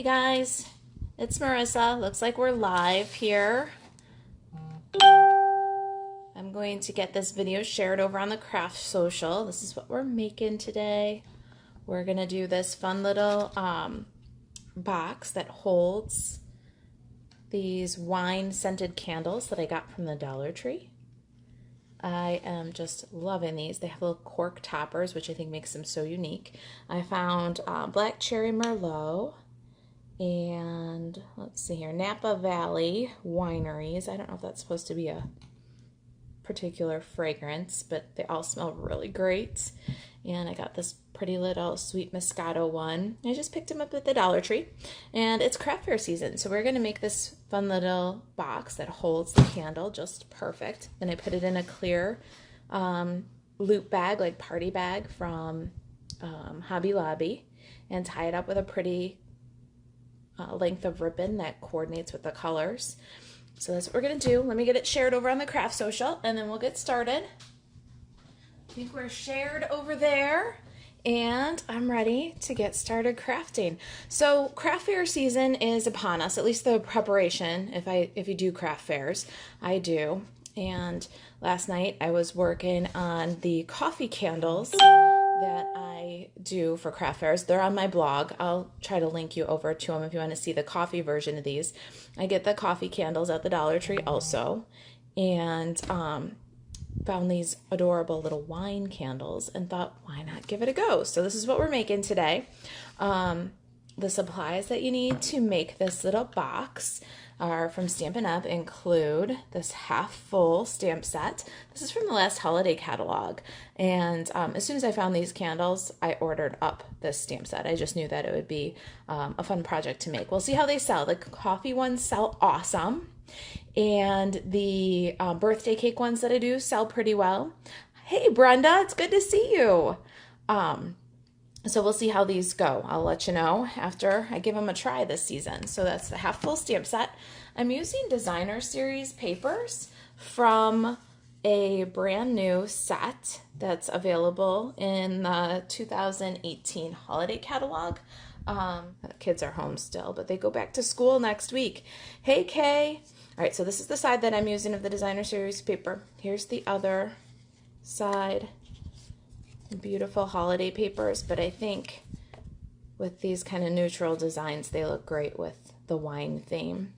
Hey guys, it's Marissa. Looks like we're live here. I'm going to get this video shared over on the craft social. This is what we're making today. We're gonna do this fun little box that holds these wine scented candles that I got from the Dollar Tree. I am just loving these. They have little cork toppers, which I think makes them so unique. I found Black Cherry Merlot and let's see here, Napa Valley Wineries. I don't know if that's supposed to be a particular fragrance, but they all smell really great. And I got this pretty little sweet Moscato one. I just picked them up at the Dollar Tree, and it's craft fair season, so we're gonna make this fun little box that holds the candle just perfect. Then I put it in a clear loop bag, like party bag from Hobby Lobby, and tie it up with a pretty length of ribbon that coordinates with the colors. So that's what we're gonna do. Let me get it shared over on the craft social, and then we'll get started. I think we're shared over there, and I'm ready to get started crafting. So craft fair season is upon us, at least the preparation. If you do craft fairs, I do. And last night I was working on the coffee candles that I do for craft fairs. They're on my blog. I'll try to link you over to them if you want to see the coffee version of these. I get the coffee candles at the Dollar Tree also, and found these adorable little wine candles and thought, why not give it a go? So this is what we're making today. The supplies that you need to make this little box are from Stampin' Up, include this half full stamp set. This is from the last holiday catalog. And as soon as I found these candles, I ordered up this stamp set. I just knew that it would be a fun project to make. We'll see how they sell. The coffee ones sell awesome. And the birthday cake ones that I do sell pretty well. Hey, Brenda, it's good to see you. So we'll see how these go. I'll let you know after I give them a try this season. So that's the half full stamp set. I'm using Designer Series papers from a brand new set that's available in the 2018 holiday catalog. The kids are home still, but they go back to school next week. Hey, Kay. All right, so this is the side that I'm using of the Designer Series paper. Here's the other side. Beautiful holiday papers, but I think with these kind of neutral designs, they look great with the wine theme.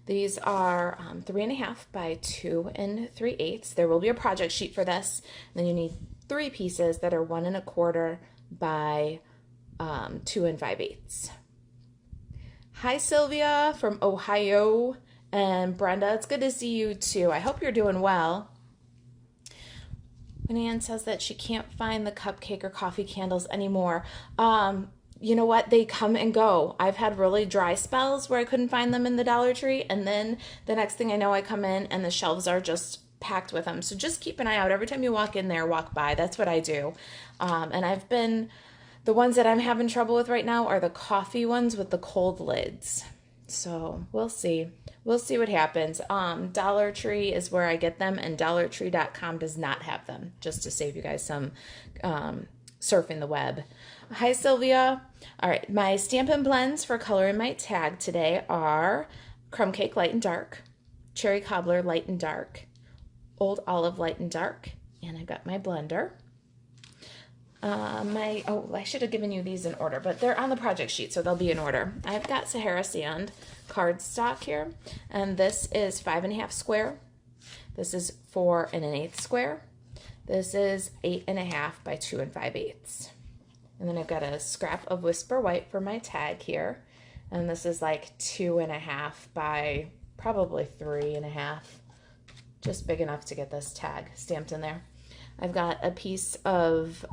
These are 3.5 by 2 3/8. There will be a project sheet for this. And then you need 3 pieces that are 1 1/4 by 2 5/8. Hi, Sylvia from Ohio, and Brenda, it's good to see you too. I hope you're doing well. And Ann says that she can't find the cupcake or coffee candles anymore. You know what? They come and go. I've had really dry spells where I couldn't find them in the Dollar Tree, and then the next thing I know, I come in and the shelves are just packed with them. So just keep an eye out. Every time you walk in there, walk by. That's what I do. And the ones that I'm having trouble with right now are the coffee ones with the cold lids. So we'll see. We'll see what happens. Dollar Tree is where I get them, and dollartree.com does not have them, just to save you guys some surfing the web. Hi, Sylvia. All right, my Stampin' Blends for coloring my tag today are Crumb Cake Light and Dark, Cherry Cobbler Light and Dark, Old Olive Light and Dark, and I've got my blender. I should have given you these in order, but they're on the project sheet, so they'll be in order. I've got Sahara Sand cardstock here, and this is 5.5 square. This is 4 1/8 square. This is 8.5 by 2 5/8. And then I've got a scrap of Whisper White for my tag here, and this is like 2.5 by probably 3.5, just big enough to get this tag stamped in there. I've got a piece of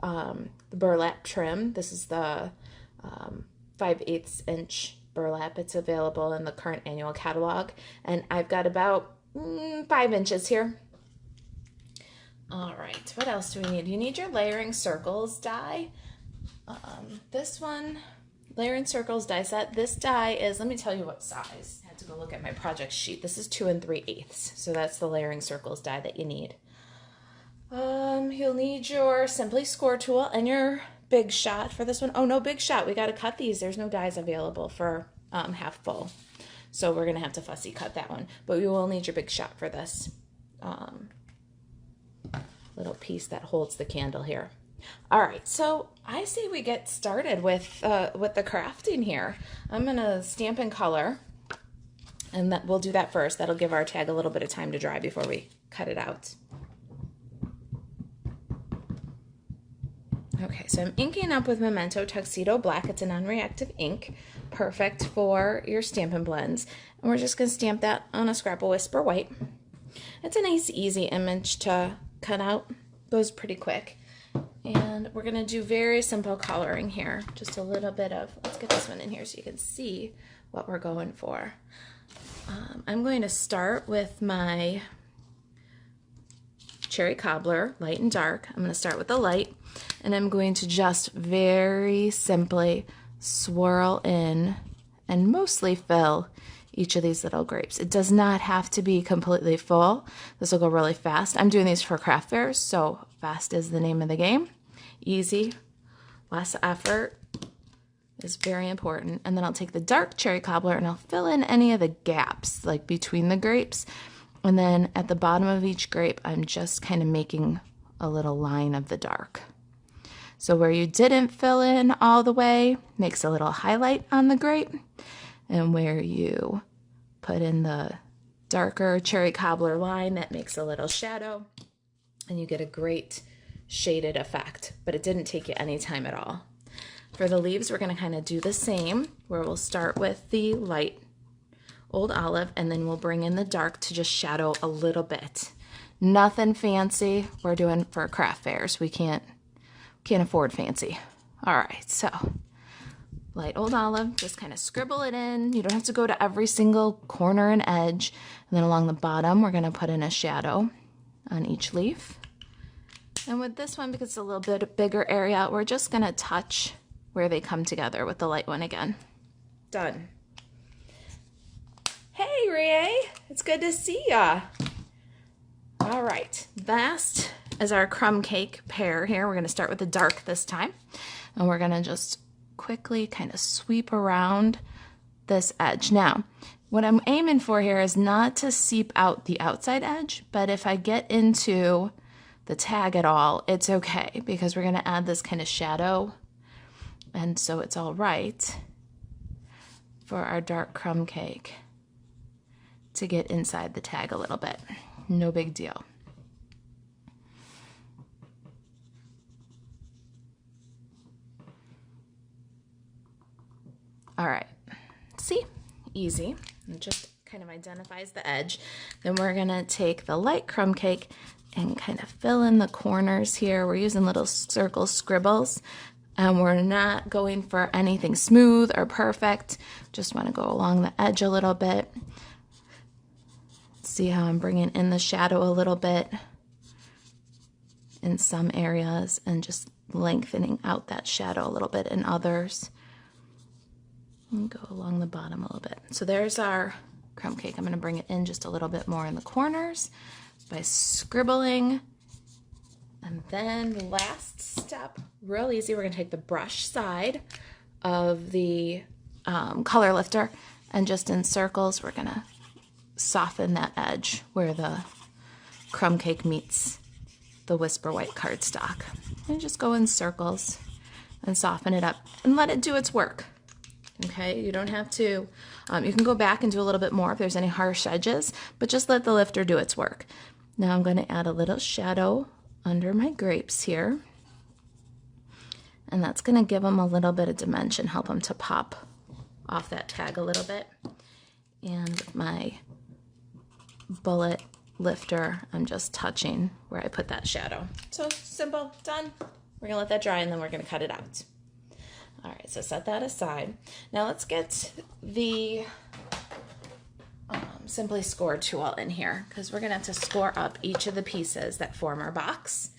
burlap trim. This is the 5/8 inch burlap. It's available in the current annual catalog. And I've got about 5 inches here. All right, what else do we need? You need your layering circles die. This one, layering circles die set. This die is, let me tell you what size. I had to go look at my project sheet. This is 2 3/8. So that's the layering circles die that you need. You'll need your Simply Score tool and your Big Shot for this one. Oh, no Big Shot. We got to cut these. There's no dies available for half full. So we're going to have to fussy cut that one. But you will need your big shot for this little piece that holds the candle here. All right, so I say we get started with the crafting here. I'm going to Stampin' Color, and we'll do that first. That'll give our tag a little bit of time to dry before we cut it out. Okay, so I'm inking up with Memento Tuxedo Black. It's a non-reactive ink, perfect for your Stampin' Blends. And we're just going to stamp that on a scrap of Whisper White. It's a nice, easy image to cut out. Goes pretty quick. And we're going to do very simple coloring here. Just a little bit of, let's get this one in here so you can see what we're going for. I'm going to start with my Cherry Cobbler, light and dark. I'm going to start with the light, and I'm going to just very simply swirl in and mostly fill each of these little grapes. It does not have to be completely full. This will go really fast. I'm doing these for craft fairs, so fast is the name of the game. Easy, less effort is very important. And then I'll take the dark Cherry Cobbler and I'll fill in any of the gaps, like between the grapes. And then at the bottom of each grape, I'm just kind of making a little line of the dark. So where you didn't fill in all the way, makes a little highlight on the grape. And where you put in the darker Cherry Cobbler line, that makes a little shadow. And you get a great shaded effect, but it didn't take you any time at all. For the leaves, we're going to kind of do the same, where we'll start with the light Old Olive, and then we'll bring in the dark to just shadow a little bit. Nothing fancy. We're doing for craft fairs. We can't afford fancy. All right, so light Old Olive, just kind of scribble it in. You don't have to go to every single corner and edge. And then along the bottom, we're going to put in a shadow on each leaf. And with this one, because it's a little bit bigger area, we're just going to touch where they come together with the light one again. Done. Hey, Rie, it's good to see ya. All right, last is our crumb cake pear here. We're going to start with the dark this time. And we're going to just quickly kind of sweep around this edge. Now, what I'm aiming for here is not to seep out the outside edge, but if I get into the tag at all, it's okay, because we're going to add this kind of shadow, and so it's all right for our dark crumb cake to get inside the tag a little bit. No big deal. All right, see, easy. It just kind of identifies the edge. Then we're gonna take the light crumb cake and kind of fill in the corners here. We're using little circle scribbles, and we're not going for anything smooth or perfect. Just want to go along the edge a little bit. See how I'm bringing in the shadow a little bit in some areas and just lengthening out that shadow a little bit in others. And go along the bottom a little bit. So there's our crumb cake. I'm going to bring it in just a little bit more in the corners by scribbling. And then the last step, real easy, we're going to take the brush side of the color lifter, and just in circles we're going to soften that edge where the crumb cake meets the Whisper White cardstock. And just go in circles and soften it up and let it do its work. Okay, you don't have to, you can go back and do a little bit more if there's any harsh edges, but just let the lifter do its work. Now I'm going to add a little shadow under my grapes here, and that's going to give them a little bit of dimension, help them to pop off that tag a little bit. And with my bullet lifter, I'm just touching where I put that shadow. So simple, done. We're going to let that dry, and then we're going to cut it out. All right, so set that aside. Now let's get the Simply Score tool in here, because we're going to have to score up each of the pieces that form our box.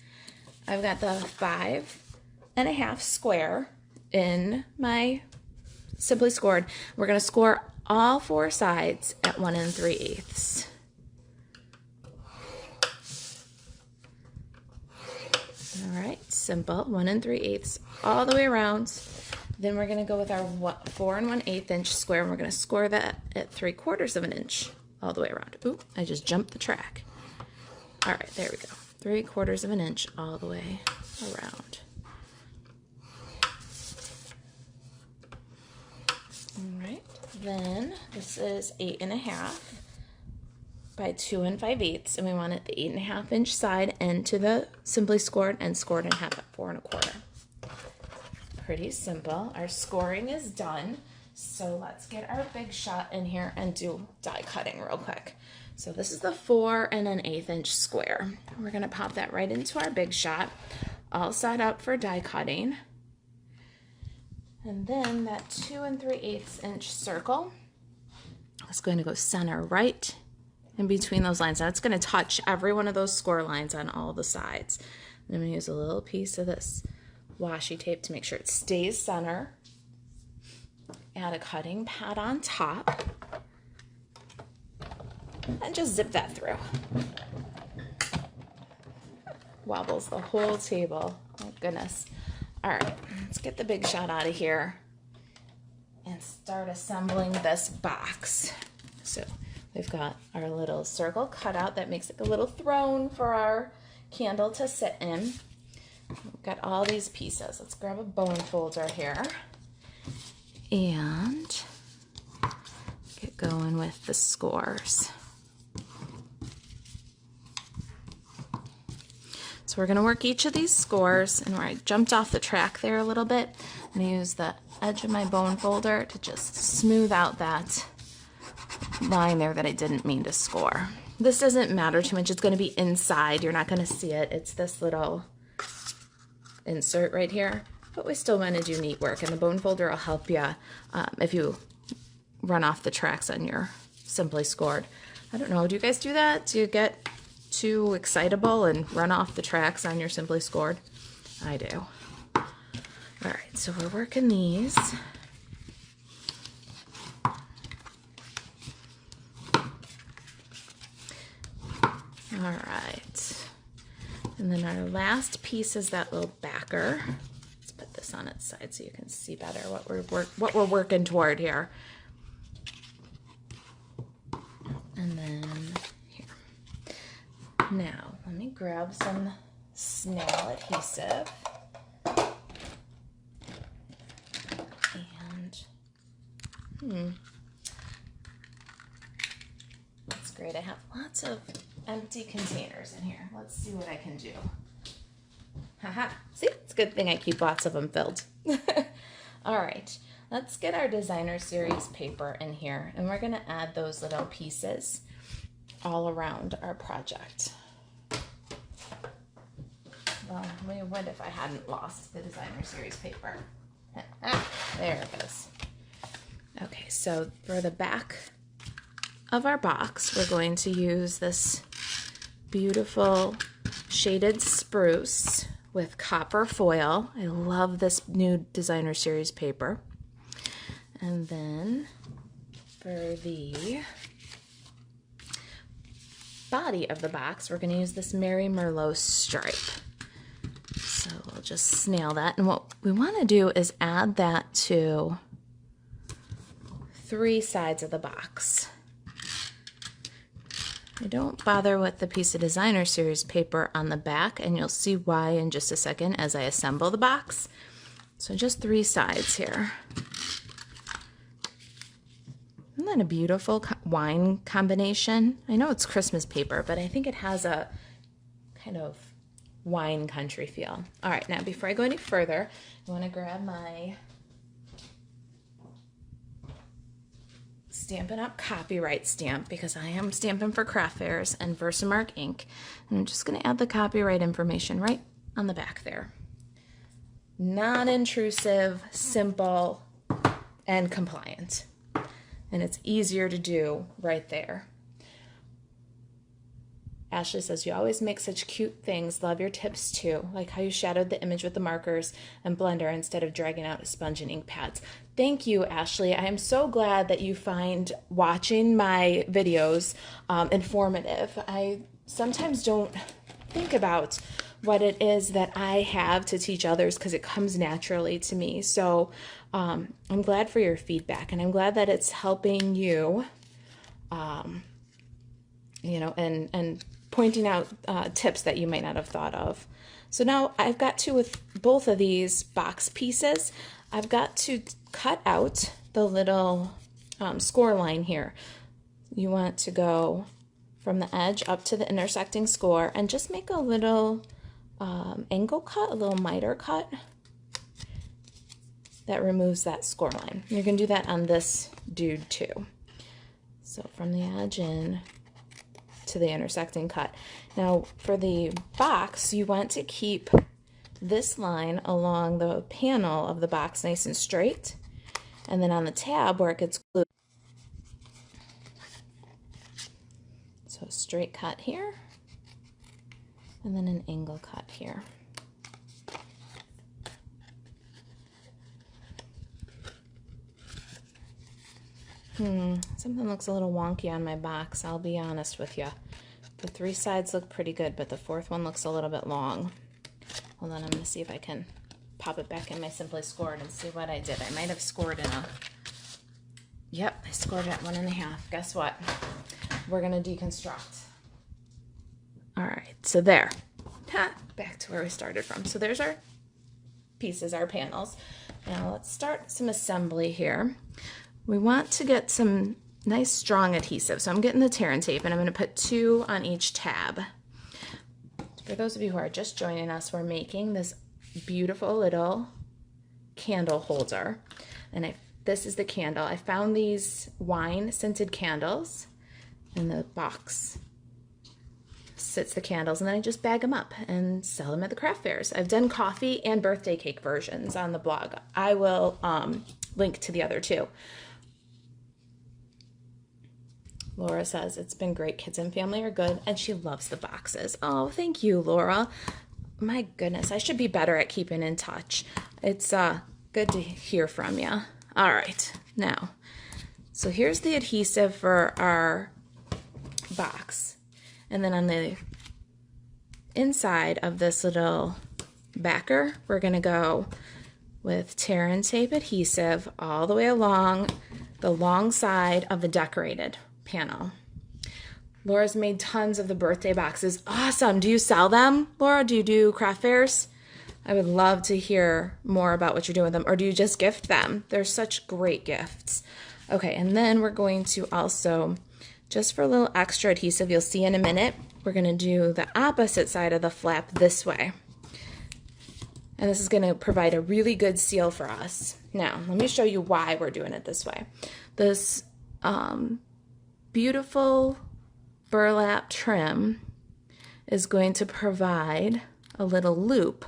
I've got the 5.5 square in my Simply Scored. We're going to score all 4 sides at 1 3/8. All right, simple, 1 3/8 all the way around. Then we're going to go with our 4 1/8 inch square, and we're going to score that at 3/4 of an inch all the way around. Ooh, I just jumped the track. All right, there we go. 3/4 of an inch all the way around. All right, then this is 8 1/2 by 2 5/8, and we want it the 8 1/2 inch side end to the simply scored and scored in half at 4 1/4. Pretty simple. Our scoring is done. So let's get our big shot in here and do die cutting real quick. So this is the 4 1/8 inch square. We're gonna pop that right into our big shot, all set up for die cutting. And then that 2 3/8 inch circle is going to go center right in between those lines. Now it's gonna touch every one of those score lines on all the sides. And I'm gonna use a little piece of this washi tape to make sure it stays center. Add a cutting pad on top and just zip that through. Wobbles the whole table. Oh goodness. All right, let's get the big shot out of here and start assembling this box. So we've got our little circle cutout that makes like a little throne for our candle to sit in. We've got all these pieces. Let's grab a bone folder here and get going with the scores. So we're going to work each of these scores, and where I jumped off the track there a little bit, I'm going to use the edge of my bone folder to just smooth out that line there that I didn't mean to score. This doesn't matter too much. It's going to be inside. You're not going to see it. It's this little insert right here, but we still want to do neat work, and the bone folder will help you if you run off the tracks on your simply scored. I don't know, do you guys do that? Do you get too excitable and run off the tracks on your simply scored? I do. All right, so we're working these. All right. And then our last piece is that little backer. Let's put this on its side so you can see better what we're working toward here. And then here. Now, let me grab some snail adhesive. And that's great. I have lots of empty containers in here. Let's see what I can do. Haha, see, it's a good thing I keep lots of them filled. All right, let's get our designer series paper in here, and we're gonna add those little pieces all around our project. Well, we would if I hadn't lost the designer series paper. There it goes. Okay, so for the back of our box, we're going to use this beautiful shaded spruce with copper foil. I love this new designer series paper. And then for the body of the box, we're going to use this Mary Merlot stripe. So we'll just snail that. And what we want to do is add that to 3 sides of the box. I don't bother with the piece of designer series paper on the back, and you'll see why in just a second as I assemble the box. So just 3 sides here. Isn't that a beautiful wine combination? I know it's Christmas paper, but I think it has a kind of wine country feel. All right, now before I go any further, I want to grab my Stampin' Up! Copyright stamp, because I am stamping for craft fairs and Versamark ink. And I'm just going to add the copyright information right on the back there. Non-intrusive, simple, and compliant. And it's easier to do right there. Ashley says, you always make such cute things. Love your tips too. Like how you shadowed the image with the markers and blender instead of dragging out a sponge and ink pads. Thank you, Ashley. I am so glad that you find watching my videos informative. I sometimes don't think about what it is that I have to teach others because it comes naturally to me. So I'm glad for your feedback, and I'm glad that it's helping you, you know, and pointing out tips that you might not have thought of. So now I've got to, with both of these box pieces, I've got to cut out the little score line here. You want to go from the edge up to the intersecting score and just make a little angle cut, a little miter cut that removes that score line. You're going to do that on this dude too. So from the edge in to the intersecting cut. Now for the box, you want to keep this line along the panel of the box nice and straight, and then on the tab where it gets glued. So a straight cut here, and then an angle cut here. Something looks a little wonky on my box, I'll be honest with you. The 3 sides look pretty good, but the 4th one looks a little bit long. Hold on, I'm going to see if I can pop it back in my Simply Scored and see what I did. I might have scored in a... Yep, I scored at 1.5. Guess what? We're going to deconstruct. All right, so there. Back to where we started from. So there's our pieces, our panels. Now let's start some assembly here. We want to get some nice strong adhesive. So I'm getting the tear and tape, and I'm going to put 2 on each tab. For those of you who are just joining us, we're making this beautiful little candle holder. And this is the candle. I found these wine scented candles in the box. Sits the candles, and then I just bag them up and sell them at the craft fairs. I've done coffee and birthday cake versions on the blog. I will link to the other 2. Laura says, it's been great. Kids and family are good, and she loves the boxes. Oh, thank you, Laura. My goodness, I should be better at keeping in touch. It's good to hear from you. All right, now, so here's the adhesive for our box. And then on the inside of this little backer, we're going to go with tear and tape adhesive all the way along the long side of the decorated panel. Laura's made tons of the birthday boxes. Awesome. Do you sell them, Laura? Do you do craft fairs? I would love to hear more about what you're doing with them. Or do you just gift them? They're such great gifts. Okay, and then we're going to also, just for a little extra adhesive, you'll see in a minute, we're going to do the opposite side of the flap this way. And this is going to provide a really good seal for us. Now, let me show you why we're doing it this way. This beautiful burlap trim is going to provide a little loop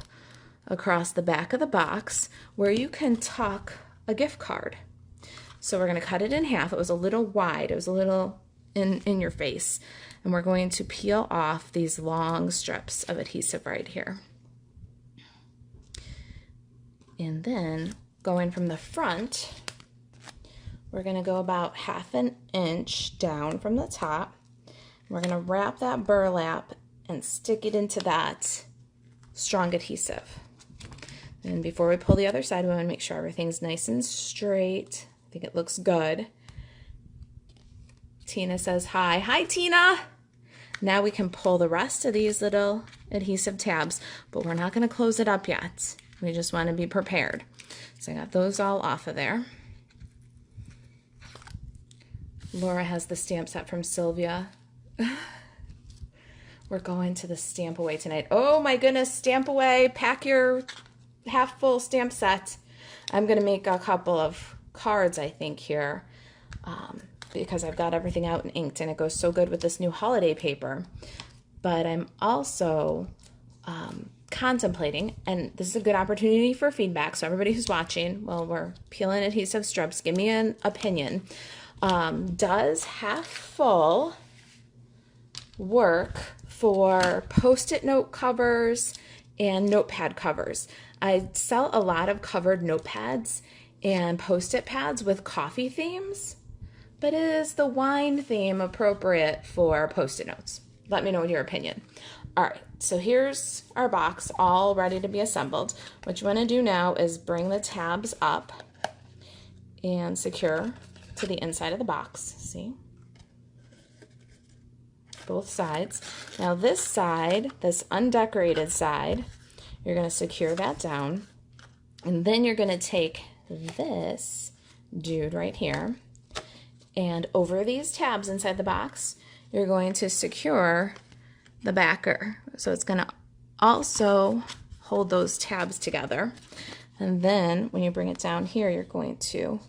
across the back of the box where you can tuck a gift card. So we're going to cut it in half. It was a little wide. It was a little in your face. And we're going to peel off these long strips of adhesive right here. And then going from the front, we're going to go about 1/2 inch down from the top. We're going to wrap that burlap and stick it into that strong adhesive. And before we pull the other side, we want to make sure everything's nice and straight. I think it looks good. Tina says hi. Hi, Tina! Now we can pull the rest of these little adhesive tabs, but we're not going to close it up yet. We just want to be prepared. So I got those all off of there. Laura has the stamp set from Sylvia. We're going to the stamp away tonight. Oh my goodness, stamp away. Pack your half full stamp set. I'm going to make a couple of cards, I think, here because I've got everything out and inked, and it goes so good with this new holiday paper. But I'm also contemplating, and this is a good opportunity for feedback, so everybody who's watching, while we're peeling adhesive strips, give me an opinion. Does half full work for Post-it note covers and notepad covers? I sell a lot of covered notepads and Post-it pads with coffee themes, but is the wine theme appropriate for Post-it notes? Let me know your opinion. All right, so here's our box all ready to be assembled. What you want to do now is bring the tabs up and secure to the inside of the box. See? Both sides. Now this side, this undecorated side, you're going to secure that down, and then you're going to take this dude right here, and over these tabs inside the box, you're going to secure the backer. So it's going to also hold those tabs together. And then when you bring it down here, you're going to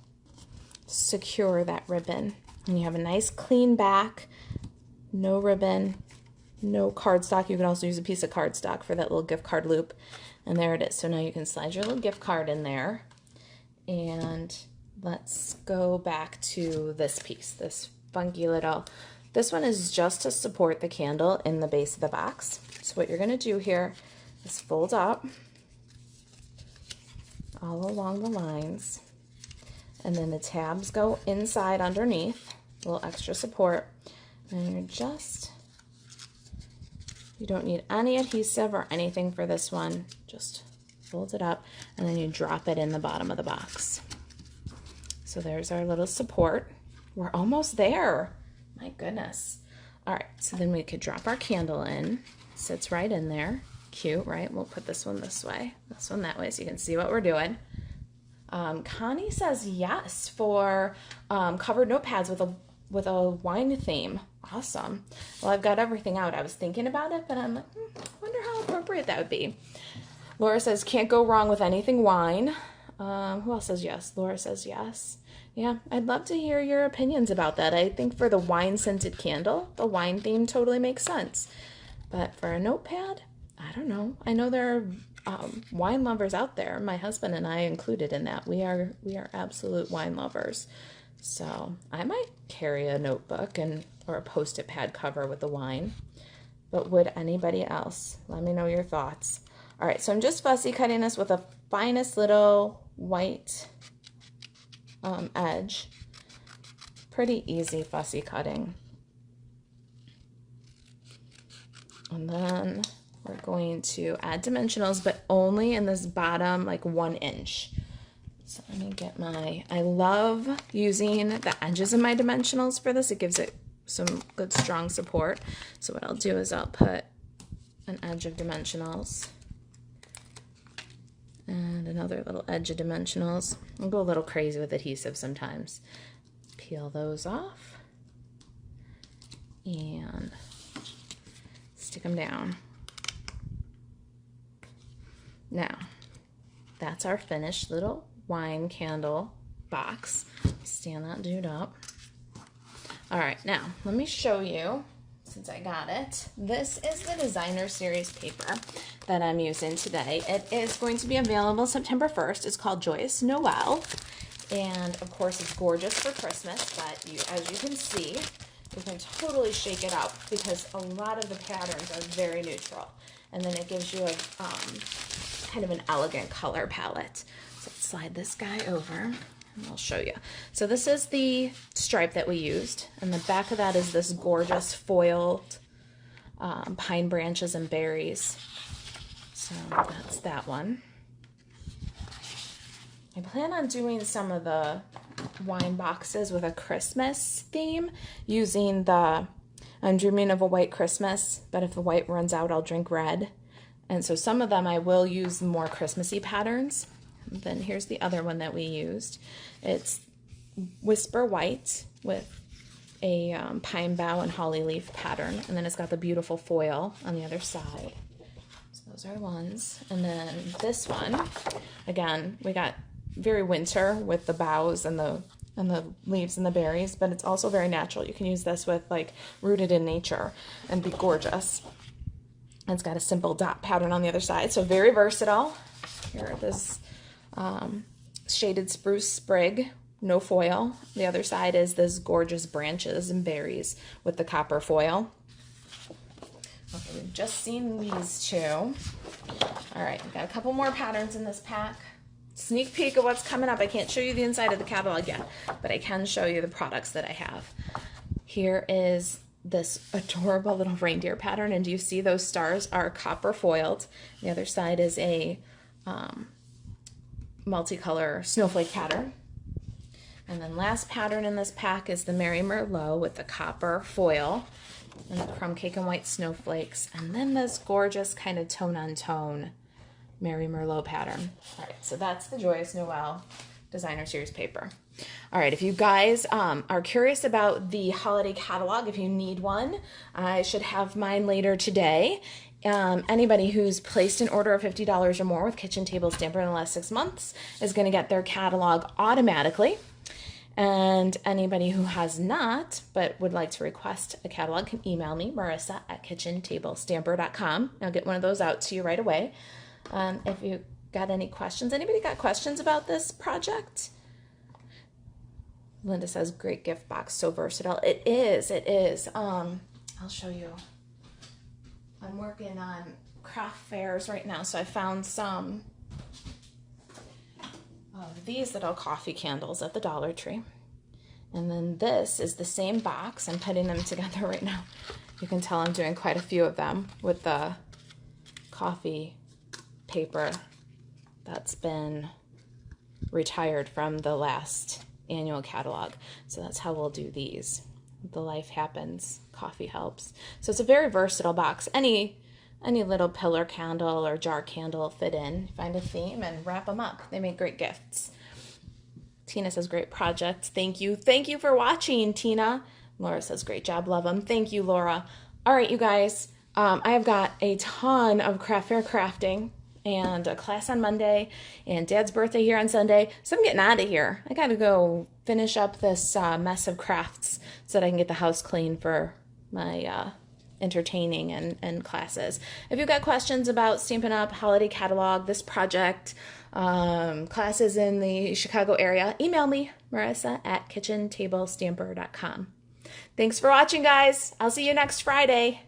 secure that ribbon. And you have a nice clean back, no ribbon, no cardstock. You can also use a piece of cardstock for that little gift card loop. And there it is. So now you can slide your little gift card in there. And let's go back to this piece, this funky little, this one is just to support the candle in the base of the box. So what you're going to do here is fold up all along the lines, and then the tabs go inside underneath, a little extra support, and you don't need any adhesive or anything for this one, just fold it up, and then you drop it in the bottom of the box. So there's our little support. We're almost there. My goodness. All right, so then we could drop our candle in. It sits right in there. Cute, right? We'll put this one this way, this one that way, so you can see what we're doing. Connie says yes for covered notepads with a wine theme. Awesome. Well, I've got everything out. I was thinking about it, but I'm like, wonder how appropriate that would be. Laura says can't go wrong with anything wine. Who else says yes? Laura says yes. Yeah, I'd love to hear your opinions about that. I think for the wine-scented candle, the wine theme totally makes sense. But for a notepad, I don't know. I know there are wine lovers out there. My husband and I included in that. We are absolute wine lovers. So I might carry a notebook or a Post-it pad cover with the wine. But would anybody else? Let me know your thoughts. All right, so I'm just fussy cutting this with the finest little white edge. Pretty easy fussy cutting. And then we're going to add dimensionals, but only in this bottom like 1 inch. So let me get I love using the edges of my dimensionals for this. It gives it some good strong support. So what I'll do is I'll put an edge of dimensionals and another little edge of dimensionals. I'll go a little crazy with adhesive sometimes. Peel those off and stick them down. Now, that's our finished little wine candle box. Stand that dude up. All right, now let me show you, since I got it. This is the designer series paper that I'm using today. It is going to be available September 1st. It's called Joyous Noel. And of course it's gorgeous for Christmas, but as you can see, you can totally shake it up because a lot of the patterns are very neutral. And then it gives you a kind of an elegant color palette. So let's slide this guy over and I'll show you. So this is the stripe that we used, and the back of that is this gorgeous foiled pine branches and berries. So that's that one. I plan on doing some of the wine boxes with a Christmas theme using I'm dreaming of a white Christmas, but if the white runs out, I'll drink red. And so some of them I will use more Christmassy patterns. And then here's the other one that we used. It's Whisper White with a pine bough and holly leaf pattern. And then it's got the beautiful foil on the other side. So those are ones. And then this one, again, we got very winter with the boughs and the leaves and the berries, but it's also very natural. You can use this with like rooted in nature and be gorgeous. And it's got a simple dot pattern on the other side, so very versatile. Here, this shaded spruce sprig, no foil. The other side is this gorgeous branches and berries with the copper foil. Okay, we've just seen these two. All right, we've got a couple more patterns in this pack. Sneak peek of what's coming up. I can't show you the inside of the catalog yet, but I can show you the products that I have. Here is this adorable little reindeer pattern. And do you see those stars are copper foiled? The other side is a multicolor snowflake pattern. And then last pattern in this pack is the Merry Merlot with the copper foil and the crumb cake and white snowflakes. And then this gorgeous kind of tone on tone Merry Merlot pattern. All right, so that's the Joyous Noel Designer Series paper. All right, if you guys are curious about the holiday catalog, if you need one, I should have mine later today. Anybody who's placed an order of $50 or more with Kitchen Table Stamper in the last 6 months is going to get their catalog automatically. And anybody who has not, but would like to request a catalog, can email me, marisa@kitchentablestamper.com. I'll get one of those out to you right away. If you got any questions, anybody got questions about this project? Linda says, great gift box, so versatile. It is, it is. I'll show you. I'm working on craft fairs right now, so I found some of these little coffee candles at the Dollar Tree. And then this is the same box. I'm putting them together right now. You can tell I'm doing quite a few of them with the coffee paper that's been retired from the last annual catalog. So that's how we'll do these. The Life Happens Coffee Helps. So it's a very versatile box. Any little pillar candle or jar candle will fit in. Find a theme and wrap them up. They make great gifts. Tina says, great project. Thank you. Thank you for watching, Tina. Laura says, great job. Love them. Thank you, Laura. All right, you guys. I have got a ton of craft fair crafting and a class on Monday and Dad's birthday here on Sunday. So I'm getting out of here. I got to go finish up this mess of crafts so that I can get the house clean for my entertaining and classes. If you've got questions about Stampin' Up, holiday catalog, this project, classes in the Chicago area, email me, marisa@kitchentablestamper.com. Thanks for watching, guys. I'll see you next Friday.